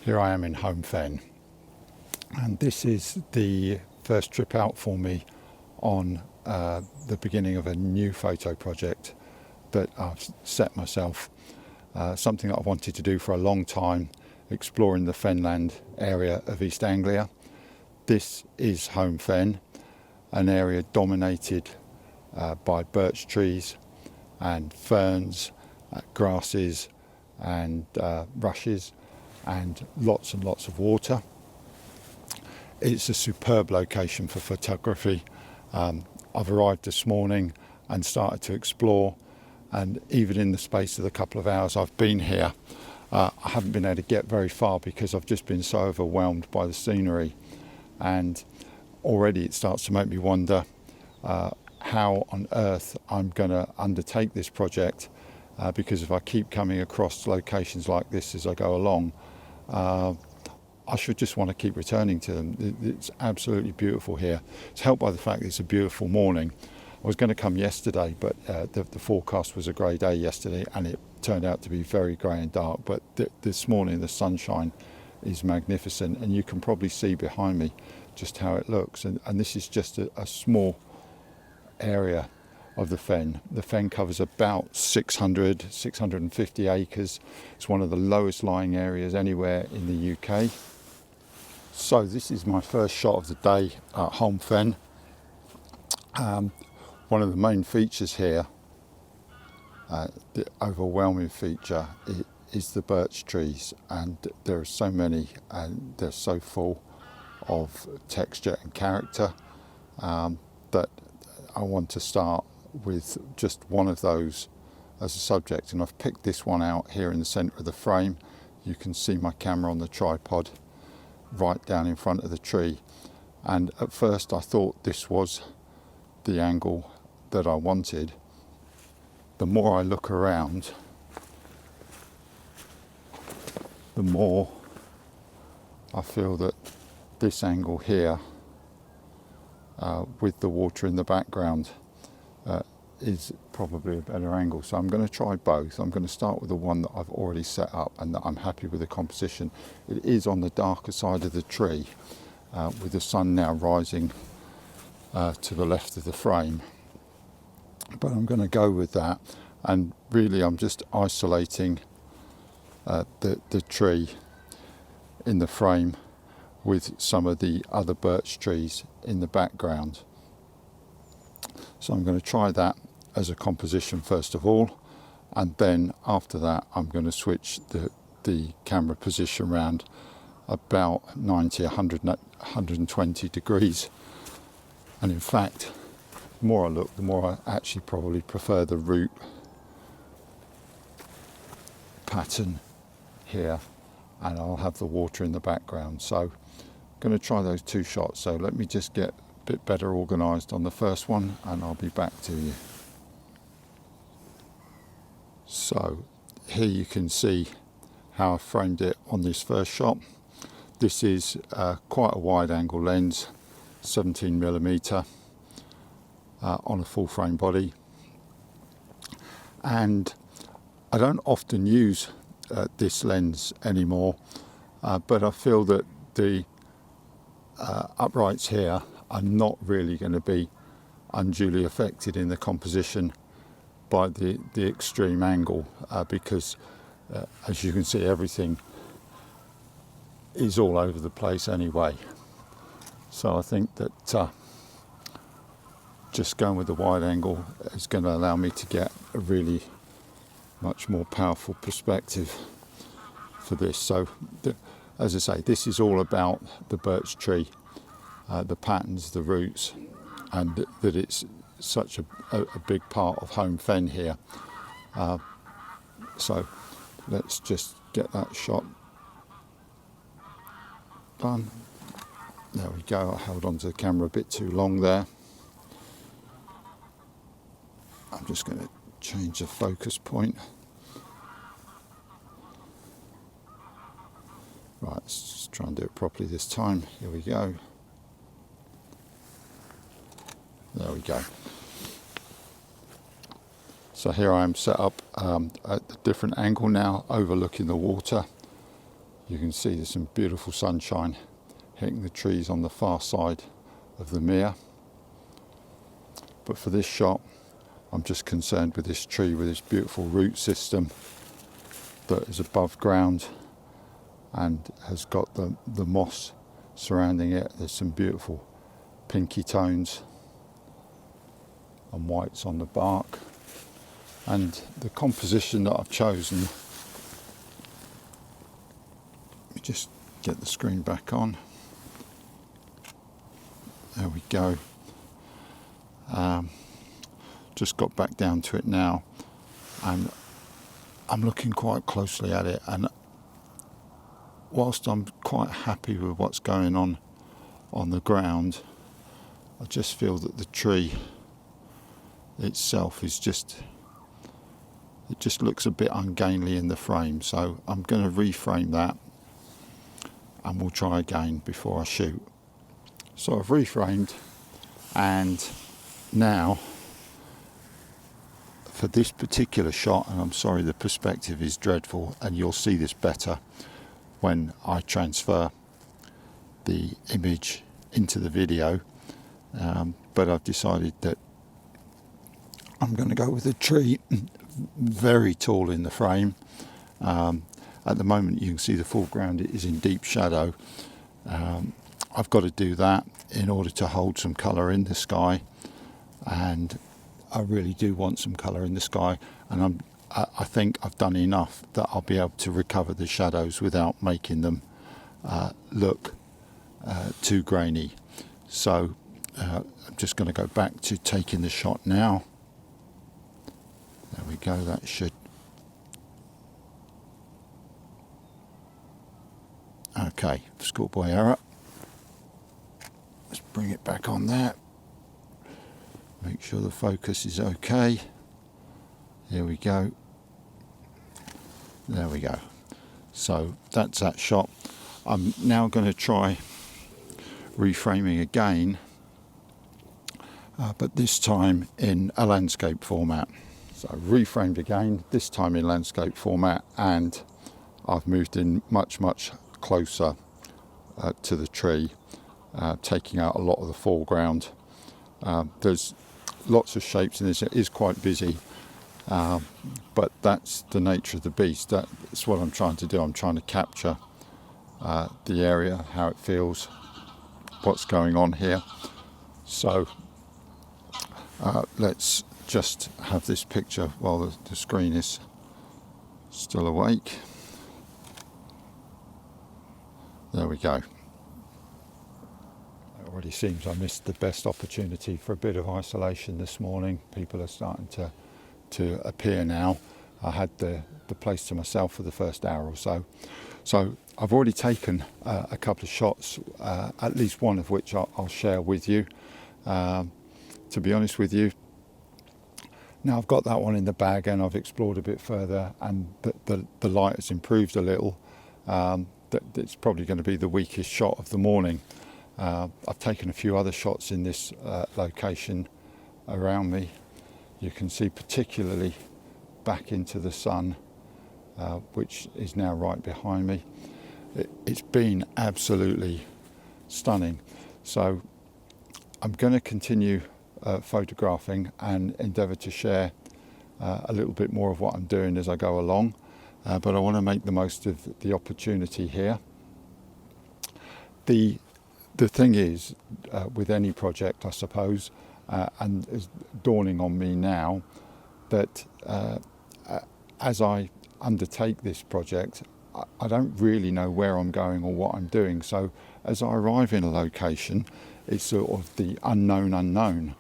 Here I am in Holme Fen, and this is the first trip out for me on the beginning of a new photo project that I've set myself, something that I wanted to do for a long time, exploring the Fenland area of East Anglia. This is Holme Fen, an area dominated by birch trees and ferns, grasses and rushes, and lots of water. It's a superb location for photography. I've arrived this morning and started to explore, and even in the space of the couple of hours I've been here, I haven't been able to get very far because I've just been so overwhelmed by the scenery, and already it starts to make me wonder how on earth I'm going to undertake this project, because if I keep coming across locations like this as I go along, I should just want to keep returning to them. It's absolutely beautiful here. It's helped by the fact that it's a beautiful morning. I was going to come yesterday, but the forecast was a grey day yesterday, and it turned out to be very grey and dark. But this morning the sunshine is magnificent, and you can probably see behind me just how it looks. And this is just a small area of the Fen. The Fen covers about 650 acres. It's one of the lowest lying areas anywhere in the UK. So this is my first shot of the day at Holme Fen. One of the main features here, the overwhelming feature, is the birch trees, and there are so many, and they're so full of texture and character that I want to start with just one of those as a subject, and I've picked this one out here in the centre of the frame. You can see my camera on the tripod right down in front of the tree, and at first I thought this was the angle that I wanted. The more I look around, the more I feel that this angle here, with the water in the background, is probably a better angle. So I'm going to try both. I'm going to start with the one that I've already set up and that I'm happy with the composition. It is on the darker side of the tree, with the sun now rising to the left of the frame. But I'm going to go with that, and really I'm just isolating the tree in the frame with some of the other birch trees in the background. So I'm going to try that as a composition first of all, and then after that I'm going to switch the camera position around about 90, 100, 120 degrees. And in fact, the more I look, the more I actually probably prefer the root pattern here, and I'll have the water in the background. So I'm going to try those two shots. So let me just get a bit better organised on the first one, and I'll be back to you. So here you can see how I framed it on this first shot. This is quite a wide angle lens, 17mm, on a full frame body, and I don't often use this lens anymore, but I feel that the uprights here are not really going to be unduly affected in the composition by the extreme angle, because as you can see, everything is all over the place anyway. So I think that just going with the wide angle is going to allow me to get a really much more powerful perspective for this. So as I say, this is all about the birch tree, the patterns, the roots, and that it's such a big part of Holme Fen here. So let's just get that shot done. There we go. I held onto the camera a bit too long there. I'm just going to change the focus point. Right, let's just try and do it properly this time. Here we go. There we go. So here I am set up at a different angle now, overlooking the water. you can see there's some beautiful sunshine hitting the trees on the far side of the mere. But for this shot, I'm just concerned with this tree with its beautiful root system that is above ground and has got the moss surrounding it. There's some beautiful pinky tones and whites on the bark. And the composition that I've chosen, let me just get the screen back on. There we go. Just got back down to it now, and I'm looking quite closely at it, and whilst I'm quite happy with what's going on the ground, I just feel that the tree itself is just looks a bit ungainly in the frame. So I'm going to reframe that and we'll try again before I shoot. So I've reframed, and now for this particular shot, and I'm sorry the perspective is dreadful and you'll see this better when I transfer the image into the video, but I've decided that I'm going to go with a tree very tall in the frame. At the moment you can see the foreground is in deep shadow. I've got to do that in order to hold some colour in the sky, and I really do want some colour in the sky, and I think I've done enough that I'll be able to recover the shadows without making them look too grainy. So I'm just going to go back to taking the shot now. There we go, that should... Okay, schoolboy error. Let's bring it back on there. Make sure the focus is okay. Here we go. There we go. So that's that shot. I'm now going to try reframing again, but this time in a landscape format. So I've reframed again, this time in landscape format, and I've moved in much closer to the tree, taking out a lot of the foreground. There's lots of shapes in this. It is quite busy, but that's the nature of the beast. That's what I'm trying to do. I'm trying to capture the area, how it feels, what's going on here. So let's just have this picture while the screen is still awake. There we go. It already seems I missed the best opportunity for a bit of isolation this morning. People are starting to appear now. I had the place to myself for the first hour or so. So I've already taken a couple of shots, at least one of which I'll share with you. To be honest with you, now I've got that one in the bag and I've explored a bit further, and the light has improved a little. It's probably going to be the weakest shot of the morning. I've taken a few other shots in this location around me. You can see particularly back into the sun, which is now right behind me. It's been absolutely stunning. So I'm going to continue photographing and endeavour to share a little bit more of what I'm doing as I go along, but I want to make the most of the opportunity here. The thing is, with any project, I suppose, and it's dawning on me now that as I undertake this project, I don't really know where I'm going or what I'm doing. So as I arrive in a location, it's sort of the unknown.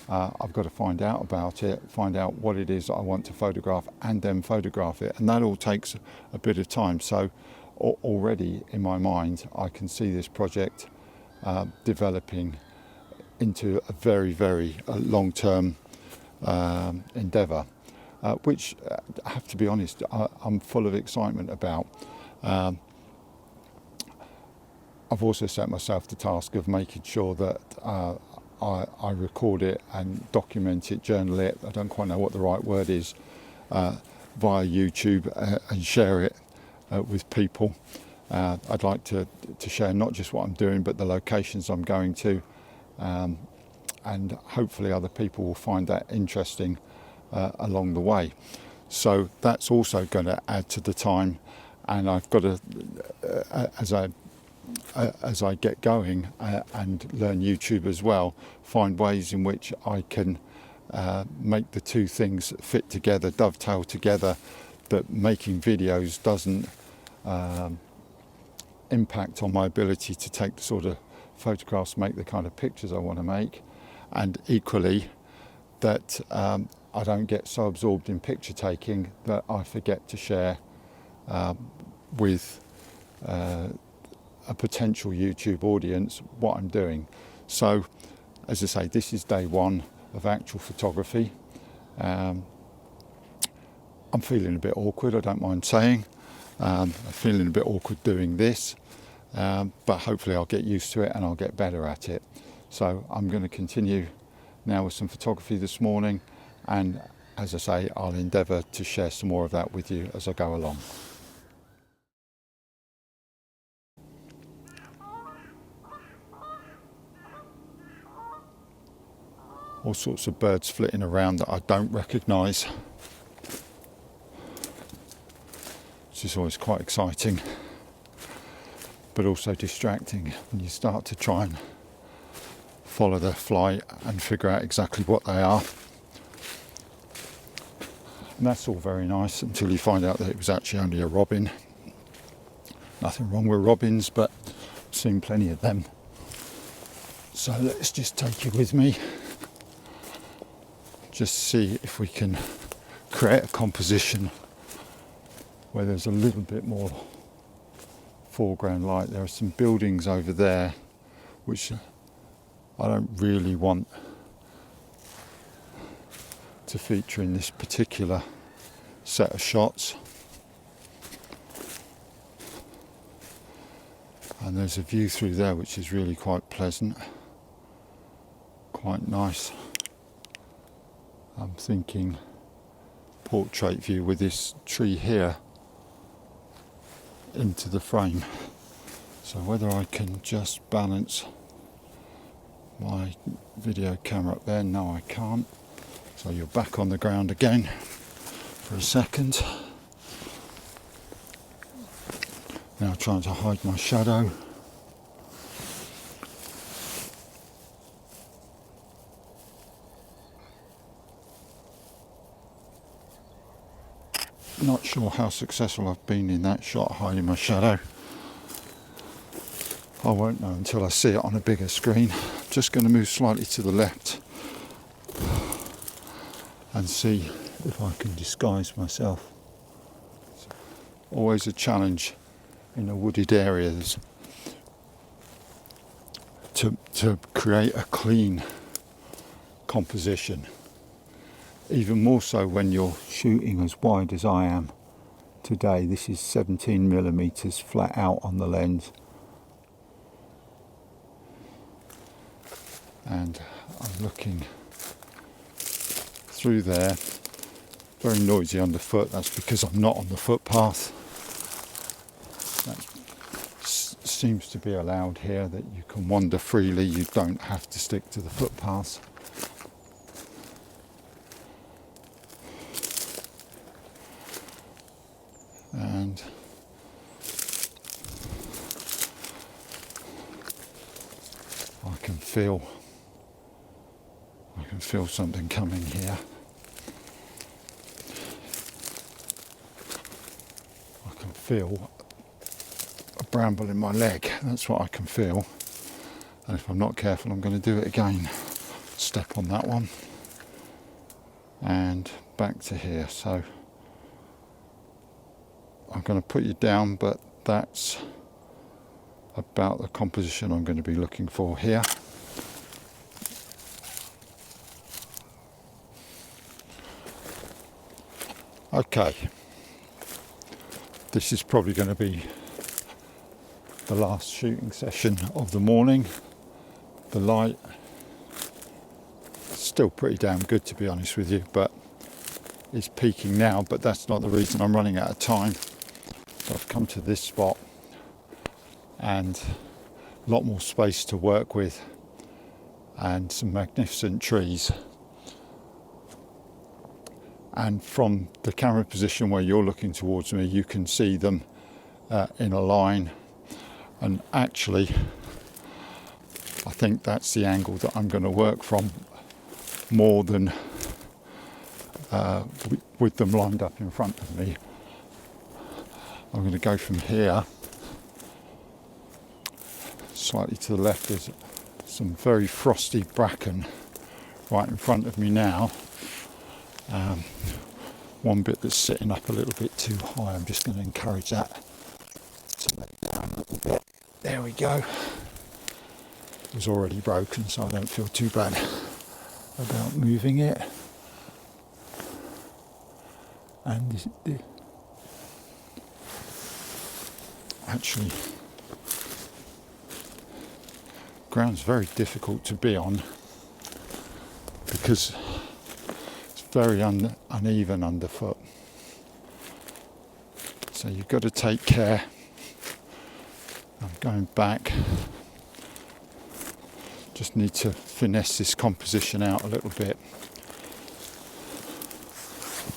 I've got to find out about it, find out what it is that I want to photograph, and then photograph it. And that all takes a bit of time. So already in my mind, I can see this project developing into a very long-term endeavour, which I have to be honest, I'm full of excitement about. I've also set myself the task of making sure that I record it and document it, journal it, I don't quite know what the right word is, via YouTube, and share it with people. I'd like to share not just what I'm doing, but the locations I'm going to, and hopefully other people will find that interesting along the way. So that's also going to add to the time, and I've got to, as I get going and learn YouTube as well, find ways in which I can make the two things fit together, dovetail together, that making videos doesn't impact on my ability to take the sort of photographs, make the kind of pictures I want to make, and equally that I don't get so absorbed in picture taking that I forget to share with a potential YouTube audience what I'm doing. So, as I say, this is day one of actual photography. I'm feeling a bit awkward, I don't mind saying. I'm feeling a bit awkward doing this, but hopefully I'll get used to it and I'll get better at it. So I'm going to continue now with some photography this morning, and as I say, I'll endeavour to share some more of that with you as I go along. All sorts of birds flitting around that I don't recognise, which is always quite exciting, but also distracting when you start to try and follow their flight and figure out exactly what they are. And that's all very nice until you find out that it was actually only a robin. Nothing wrong with robins, but I've seen plenty of them. So let's just take you with me, just see if we can create a composition where there's a little bit more foreground light. There are some buildings over there which I don't really want to feature in this particular set of shots. And there's a view through there which is really quite pleasant, quite nice. I'm thinking portrait view with this tree here into the frame. So whether I can just balance my video camera up there, no I can't. So you're back on the ground again for a second. Now trying to hide my shadow. Not sure how successful I've been in that shot, hiding my shadow. I won't know until I see it on a bigger screen. Just going to move slightly to the left and see if I can disguise myself. It's always a challenge in a wooded areas to create a clean composition. Even more so when you're shooting as wide as I am today. This is 17mm flat out on the lens. And I'm looking through there. Very noisy underfoot. That's because I'm not on the footpath. That seems to be allowed here, that you can wander freely. You don't have to stick to the footpath. And I can feel something coming here. I can feel a bramble in my leg. That's what I can feel. And if I'm not careful, I'm going to do it again. Step on that one and back to here. So I'm going to put you down, but that's about the composition I'm going to be looking for here. Okay, this is probably going to be the last shooting session of the morning. The light is still pretty damn good, to be honest with you, but it's peaking now, but that's not the reason I'm running out of time. So I've come to this spot and a lot more space to work with, and some magnificent trees. And from the camera position where you're looking towards me, you can see them in a line. And actually, I think that's the angle that I'm going to work from, more than with them lined up in front of me. I'm going to go from here. Slightly to the left, there's some very frosty bracken right in front of me now. One bit that's sitting up a little bit too high. I'm just going to encourage that to lay down a little bit. There we go. It was already broken, so I don't feel too bad about moving it. And actually, ground's very difficult to be on because it's very uneven underfoot. So you've got to take care. I'm going back. Just need to finesse this composition out a little bit.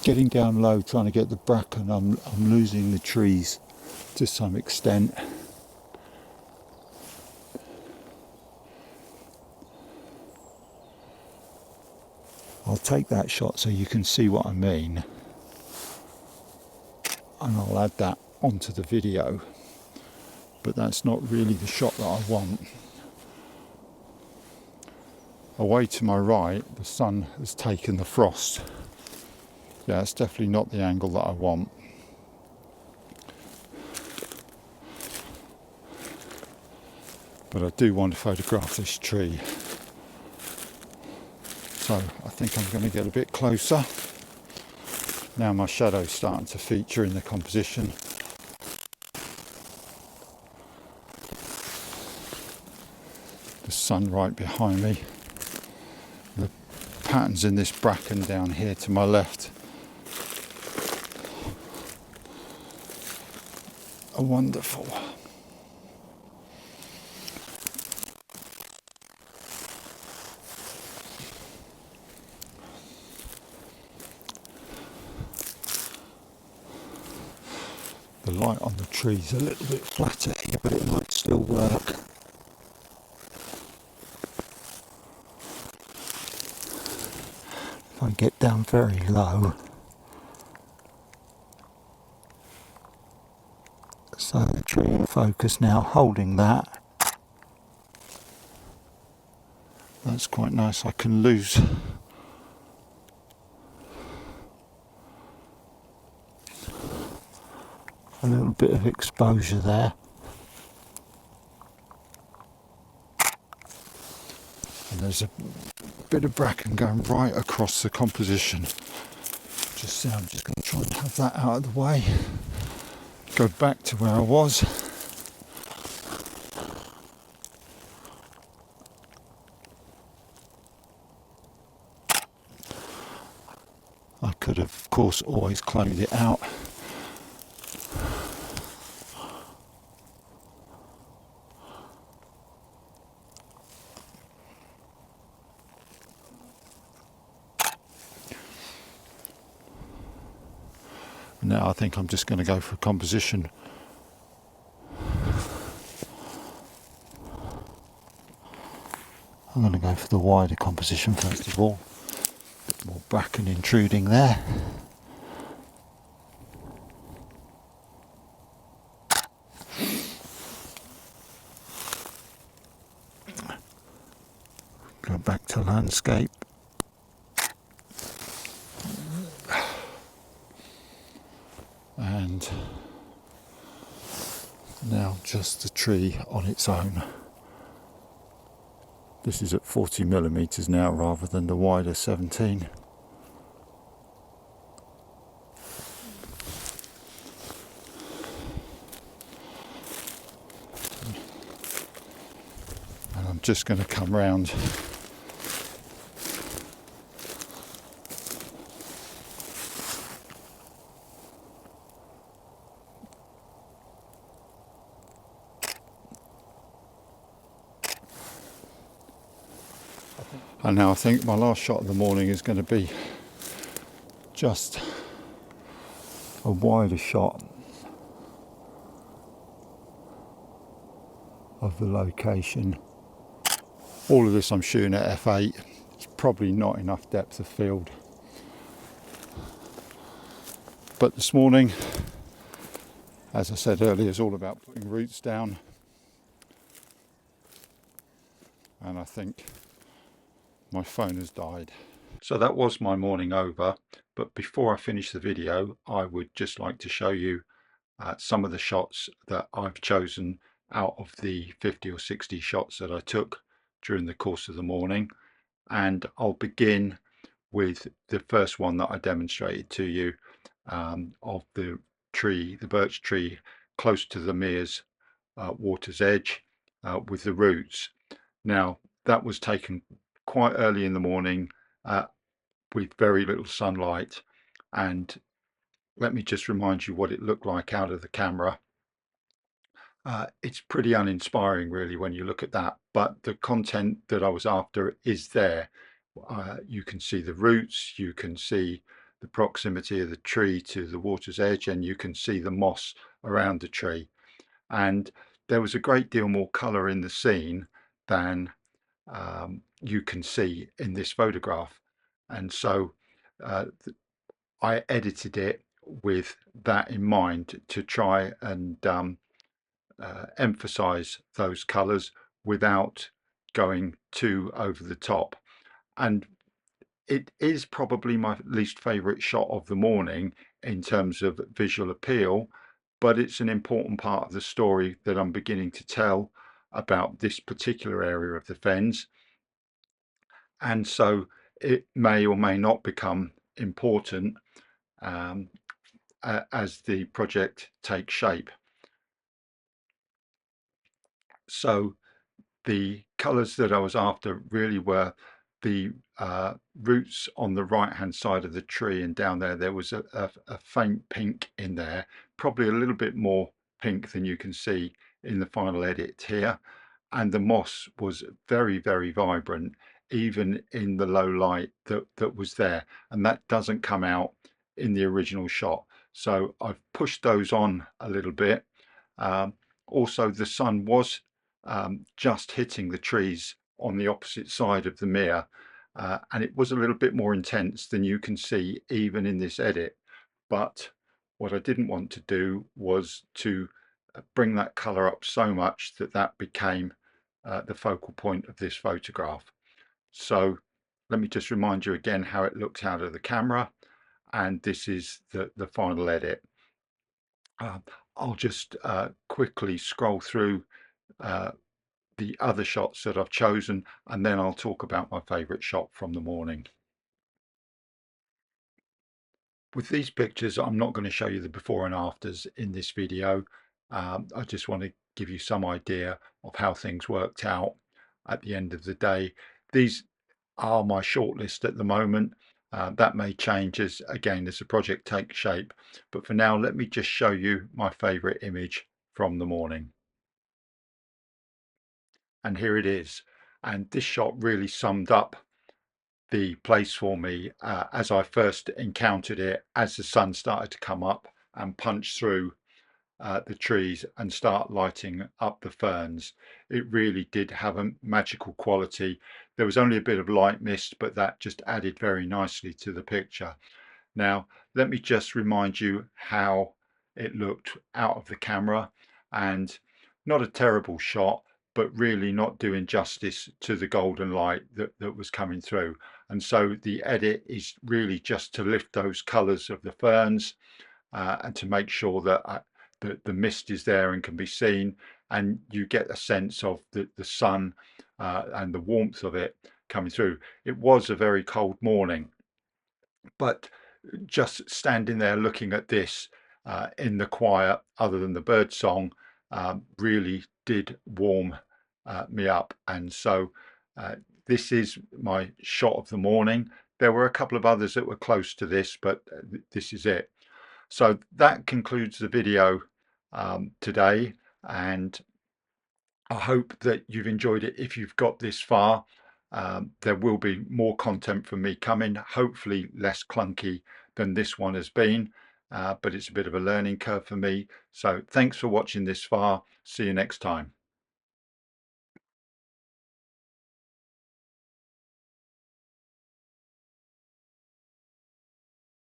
Getting down low, trying to get the bracken, I'm losing the trees to some extent. I'll take that shot so you can see what I mean, and I'll add that onto the video, but that's not really the shot that I want. Away to my right, the sun has taken the frost. Yeah, it's definitely not the angle that I want. But I do want to photograph this tree. So I think I'm going to get a bit closer. Now my shadow's starting to feature in the composition. The sun right behind me. The patterns in this bracken down here to my left are wonderful. The light on the tree's a little bit flatter here, but it might still work. If I get down very low, so the tree in focus now, holding that. That's quite nice. I can lose a little bit of exposure there. And there's a bit of bracken going right across the composition. I'm just going to try and have that out of the way. Go back to where I was. I could have, of course, always cloned it out. Now I think I'm just going to go for a composition. I'm going to go for the wider composition first of all. A bit more bracken intruding there. Go back to landscape. And now just the tree on its own. This is at 40mm now rather than the wider 17. And I'm just going to come round And now I think my last shot of the morning is going to be just a wider shot of the location. All of this I'm shooting at f8. It's probably not enough depth of field. But this morning, as I said earlier, is all about putting roots down. And I think my phone has died. So that was my morning over. But before I finish the video, I would just like to show you some of the shots that I've chosen out of the 50 or 60 shots that I took during the course of the morning. And I'll begin with the first one that I demonstrated to you of the tree, the birch tree close to the Mere's water's edge with the roots. Now that was taken quite early in the morning with very little sunlight, and let me just remind you what it looked like out of the camera. It's pretty uninspiring really when you look at that, but the content that I was after is there. You can see the roots, you can see the proximity of the tree to the water's edge, and you can see the moss around the tree. And there was a great deal more colour in the scene than you can see in this photograph. And so I edited it with that in mind to try and emphasize those colors without going too over the top. And it is probably my least favorite shot of the morning in terms of visual appeal, but it's an important part of the story that I'm beginning to tell about this particular area of the Fens. And so it may or may not become important as the project takes shape. So the colours that I was after really were the roots on the right hand side of the tree, and down there was a faint pink in there, probably a little bit more pink than you can see in the final edit here. And the moss was very, very vibrant, even in the low light that was there, and that doesn't come out in the original shot. So I've pushed those on a little bit. Also the sun was just hitting the trees on the opposite side of the Mere, and it was a little bit more intense than you can see even in this edit. But what I didn't want to do was to bring that color up so much that that became the focal point of this photograph. So let me just remind you again how it looks out of the camera, and this is the final edit. I'll just quickly scroll through the other shots that I've chosen, and then I'll talk about my favorite shot from the morning. With these pictures, I'm not going to show you the before and afters in this video. I just want to give you some idea of how things worked out at the end of the day. These are my shortlist at the moment. That may change as the project takes shape, but for now let me just show you my favorite image from the morning. And here it is, and this shot really summed up the place for me as I first encountered it, as the sun started to come up and punch through the trees and start lighting up the ferns. It really did have a magical quality. There was only a bit of light mist, but that just added very nicely to the picture. Now let me just remind you how it looked out of the camera, and not a terrible shot, but really not doing justice to the golden light that was coming through. And so the edit is really just to lift those colours of the ferns and to make sure that the mist is there and can be seen, and you get a sense of the sun and the warmth of it coming through. It was a very cold morning, but just standing there looking at this in the quiet, other than the bird song, really did warm me up. And so this is my shot of the morning. There were a couple of others that were close to this, but this is it. So that concludes the video today, and I hope that you've enjoyed it if you've got this far. There will be more content from me coming, hopefully less clunky than this one has been, but it's a bit of a learning curve for me. So thanks for watching this far. See you next time.